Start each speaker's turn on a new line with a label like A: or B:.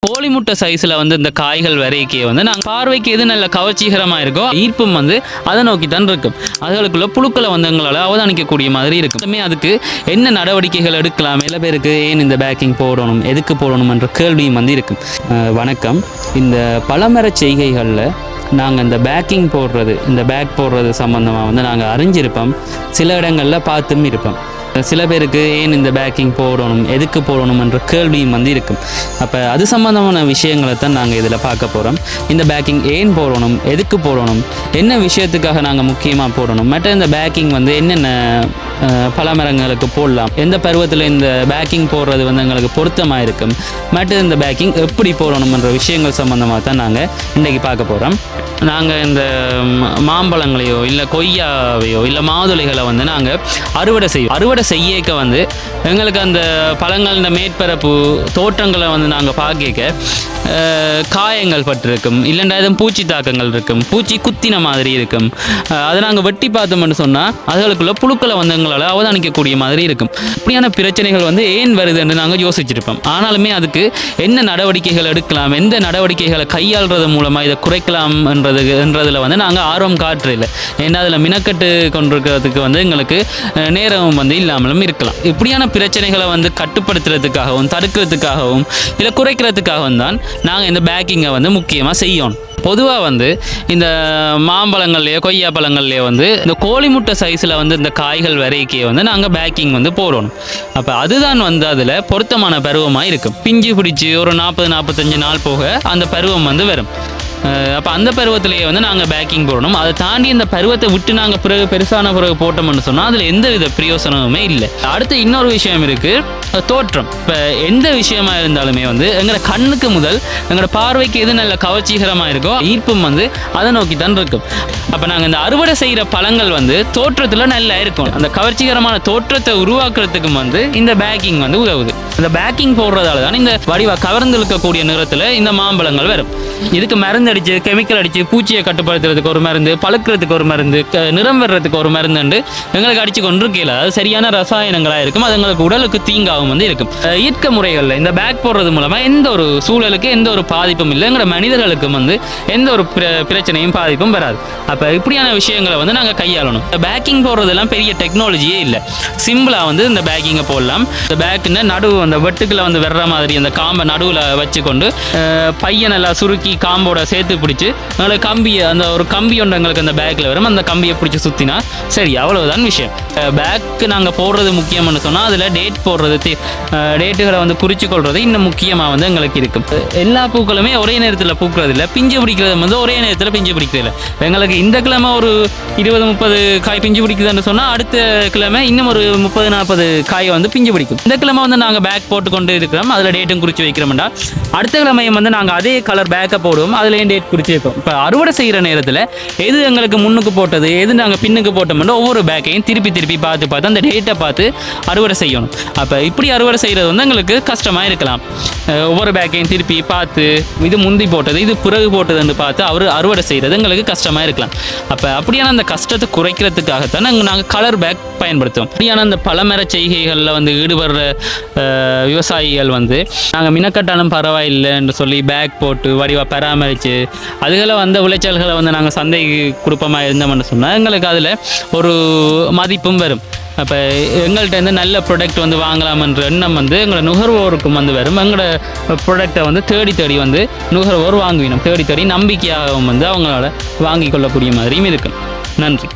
A: கோழி முட்டை சைஸில் வந்து இந்த காய்கள் வரைக்கே வந்து நாங்கள் பார்வைக்கு எது நல்ல கவர்ச்சிகரமாக இருக்கோ ஈர்ப்பும் வந்து அதை நோக்கி தான் இருக்கும். அதுகளுக்குள்ள புழுக்களை வந்து எங்களால் அவதானிக்கக்கூடிய மாதிரி இருக்கும். அதுக்கு என்ன நடவடிக்கைகள் எடுக்கலாம், சில பேருக்கு ஏன் இந்த பேக்கிங் போடணும், எதுக்கு போடணும் என்ற கேள்வியும் வந்து இருக்கும். வணக்கம். இந்த பலமர செய்கைகளில் நாங்கள் இந்த பேக்கிங் போடுறது, இந்த பேக் போடுறது சம்மந்தமாக வந்து நாங்கள் அறிஞ்சிருப்போம், சில இடங்களில் பார்த்தும் இருப்போம். சில பேருக்கு ஏன் இந்த பேக்கிங் போடணும், எதுக்கு போடணும் என்ற கேள்வியும் வந்து இருக்கும். அப்போ அது சம்மந்தமான விஷயங்களை தான் நாங்கள் இதில் பார்க்க போகிறோம். இந்த பேக்கிங் ஏன் போடணும், எதுக்கு போடணும், என்ன விஷயத்துக்காக நாங்கள் முக்கியமாக போடணும், மற்ற இந்த பேக்கிங் வந்து என்னென்ன பலமரங்களுக்கு போடலாம், எந்த பருவத்தில் இந்த பேக்கிங் போடுறது வந்து எங்களுக்கு பொருத்தமாக இருக்கும், மற்ற இந்த பேக்கிங் எப்படி போடணும்ன்ற விஷயங்கள் சம்மந்தமாக தான் நாங்கள் இன்றைக்கி பார்க்க போகிறோம். நாங்கள் இந்த மாம்பழங்களையோ இல்லை கொய்யாவையோ இல்லை மாதுளைகளை வந்து நாங்கள் அறுவடை செய்யக்க வந்து எங்களுக்கு அந்த பழங்கள மேற்பரப்பு தோற்றங்களை வந்து நாங்கள் பார்க்க காயங்கள் பட்டிருக்கும், இல்லைண்டா எதுவும் பூச்சி தாக்கங்கள் இருக்கும், பூச்சி குத்தின மாதிரி இருக்கும். அதை நாங்கள் வெட்டி பார்த்தோம்னு சொன்னால் அதுகளுக்குள்ள புழுக்களை வந்து எங்களால் அவதானிக்கக்கூடிய மாதிரி இருக்கும். இப்படியான பிரச்சனைகள் வந்து ஏன் வருதுன்னு நாங்கள் யோசிச்சிருப்போம். ஆனாலுமே அதுக்கு என்ன நடவடிக்கைகள் எடுக்கலாம், எந்த நடவடிக்கைகளை கையாளுறது மூலமாக இதை குறைக்கலாம் என்றதில் வந்து நாங்கள் ஆர்வம் காட்டுறதில்லை. ஏன்னா அதில் மினக்கட்டு கொண்டிருக்கிறதுக்கு வந்து எங்களுக்கு நேரமும் வந்து இல்லாமலும் இருக்கலாம். இப்படியான பிரச்சனைகளை வந்து கட்டுப்படுத்துறதுக்காகவும் தடுக்கிறதுக்காகவும் இல்லை குறைக்கிறதுக்காகவும் தான் நாங்கள் இந்த பேக்கிங்கை வந்து முக்கியமாக செய்யணும். பொதுவாக வந்து இந்த மாம்பழங்கள்லேயோ கொய்யா பழங்கள்லேயோ வந்து இந்த கோழி முட்டை சைஸில் வந்து இந்த காய்கள் வரைக்கே வந்து நாங்கள் பேக்கிங் வந்து போடணும். அப்போ அதுதான் வந்து அதில் பொருத்தமான பருவமாக இருக்கும். பிஞ்சு பிடிச்சி ஒரு 40-45 நாள் போக அந்த பருவம் வந்து வரும். அப்போ அந்த பருவத்திலேயே வந்து நாங்கள் பேக்கிங் போடணும். அதை தாண்டி இந்த பருவத்தை விட்டு நாங்கள் பிறகு பெருசான பிறகு போட்டோம்னு சொன்னால் அதில் எந்த வித பிரயோசனமுமே இல்லை. அடுத்து இன்னொரு விஷயம் இருக்குது, தோற்றம். இப்போ எந்த விஷயமா இருந்தாலுமே வந்து எங்களோட கண்ணுக்கு முதல் எங்களோட பார்வைக்கு எது நல்ல கவர்ச்சிகரமாக இருக்கோ ஈர்ப்பும் வந்து அதை நோக்கி தான் இருக்கும். அப்போ நாங்கள் இந்த அறுவடை செய்கிற பழங்கள் வந்து தோற்றத்தில் நல்லா இருக்கும். அந்த கவர்ச்சிகரமான தோற்றத்தை உருவாக்குறதுக்கும் வந்து இந்த பேக்கிங் வந்து உதவுது. இந்த பேக்கிங் போடுறதால தான் இந்த வடிவா கவர்ந்து இழுக்கக்கூடிய நிறத்தில் இந்த மாம்பழங்கள் வரும். இதுக்கு மருந்து அடித்து கெமிக்கல் அடித்து பூச்சியை கட்டுப்படுத்துறதுக்கு ஒரு மருந்து, பழுக்கிறதுக்கு ஒரு மருந்து, நிறம் வர்றதுக்கு ஒரு மருந்து எங்களுக்கு அடித்து கொண்டு இருக்கல. அது சரியான ரசாயனங்களாக இருக்கும், அது எங்களுக்கு உடலுக்கு தீங்காகவும் வந்து இருக்கும். இயற்கை முறைகளில் இந்த பேக் போடுறது மூலமாக எந்த ஒரு சூழலுக்கு எந்த ஒரு பாதிப்பும் இல்லை, எங்களோட மனிதர்களுக்கும் வந்து எந்த ஒரு பிரச்சனையும் பாதிப்பும் வராது. அப்போ இப்படியான விஷயங்களை வந்து நாங்கள் கையாளணும். இந்த பேக்கிங் போடுறதெல்லாம் பெரிய டெக்னாலஜியே இல்லை, சிம்பிளாக வந்து இந்த பேக்கிங்கை போடலாம். இந்த பேக்குன்னு நடுவு அந்த வெட்டுக்களை வந்து வர்ற மாதிரி அந்த காம்பை நடுவில் வச்சுக்கொண்டு பையன் எல்லாம் சுருக்கி காம்போட சேர்த்து பிடிச்சி எங்களுக்கு அந்த ஒரு கம்பி ஒன்று எங்களுக்கு அந்த பேக்கில் வரும், அந்த கம்பியை பிடிச்சி சுற்றினா சரி, அவ்வளவுதான் விஷயம். பேக்கு நாங்கள் போடுறது முக்கியம்னு சொன்னால் அதில் டேட் போடுறது, டேட்டுகளை வந்து குறித்து கொள்வது இன்னும் முக்கியமாக வந்து எங்களுக்கு இருக்கும். எல்லா பூக்களுமே ஒரே நேரத்தில் பூக்கிறது இல்லை, பிஞ்சு பிடிக்கிறது வந்து ஒரே நேரத்தில் பிஞ்சு பிடிக்கிறது இல்லை. எங்களுக்கு இந்த கிழமை ஒரு 20-30 காய் பிஞ்சு பிடிக்குதுன்னு சொன்னால் அடுத்த கிழமை இன்னும் ஒரு 30-40 காய் வந்து பிஞ்சு பிடிக்கும். இந்த கிழமை வந்து நாங்கள் பேக் போட்டுக்கொண்டு இருக்கிறோம், அதில் டேட்டும் குறித்து வைக்கிறோம்டா, அடுத்த கிழமையும் வந்து நாங்கள் அதே கலர் பேக்கை போடுவோம், அதுலேயும் டேட் குறித்து வைப்போம். இப்போ அறுவடை செய்கிற நேரத்தில் எது எங்களுக்கு முன்னுக்கு போட்டது, எது நாங்கள் பின்னுக்கு போட்டோம்னா ஒவ்வொரு பேக்கையும் திருப்பி பார்த்து அந்த டேட்டை பார்த்து அறுவடை செய்யணும். அப்போ இப்படி அறுவடை செய்கிறது வந்து எங்களுக்கு கஷ்டமாக இருக்கலாம். ஒவ்வொரு பேக்கையும் திருப்பி பார்த்து இது முந்தி போட்டது இது பிறகு போட்டதுன்னு பார்த்து அறுவடை செய்கிறது எங்களுக்கு கஷ்டமாக இருக்கலாம். அப்போ அப்படியான அந்த கஷ்டத்தை குறைக்கிறதுக்காகத்தான் நாங்கள் கலர் பேக் பயன்படுத்துவோம். அப்படியான அந்த பலமர செய்கைகளில் வந்து ஈடுபடுற விவசாயிகள் வந்து நாங்கள் மினக்கட்டாலும் பரவாயில்லைன்னு சொல்லி பேக் போட்டு வடிவாக பராமரித்து அதுகளை வந்து விளைச்சல்களை வந்து நாங்கள் சந்தைக்கு கொடுப்போமா இருந்தோம்னு சொன்னால் எங்களுக்கு அதில் ஒரு மதிப்பும் வரும். அப்போ எங்கள்கிட்ட வந்து நல்ல ப்ராடக்ட் வந்து வாங்கலாம்ன்ற எண்ணம் வந்து எங்களோட நுகர்வோருக்கும் வந்து வரும். எங்களோட ப்ராடக்டை வந்து தேடி வந்து நுகர்வோர் வாங்குவினோம், தேடி நம்பிக்கையாகவும் வந்து அவங்களால வாங்கி கொள்ளக்கூடிய மாதிரியும் இருக்கும். நன்றி.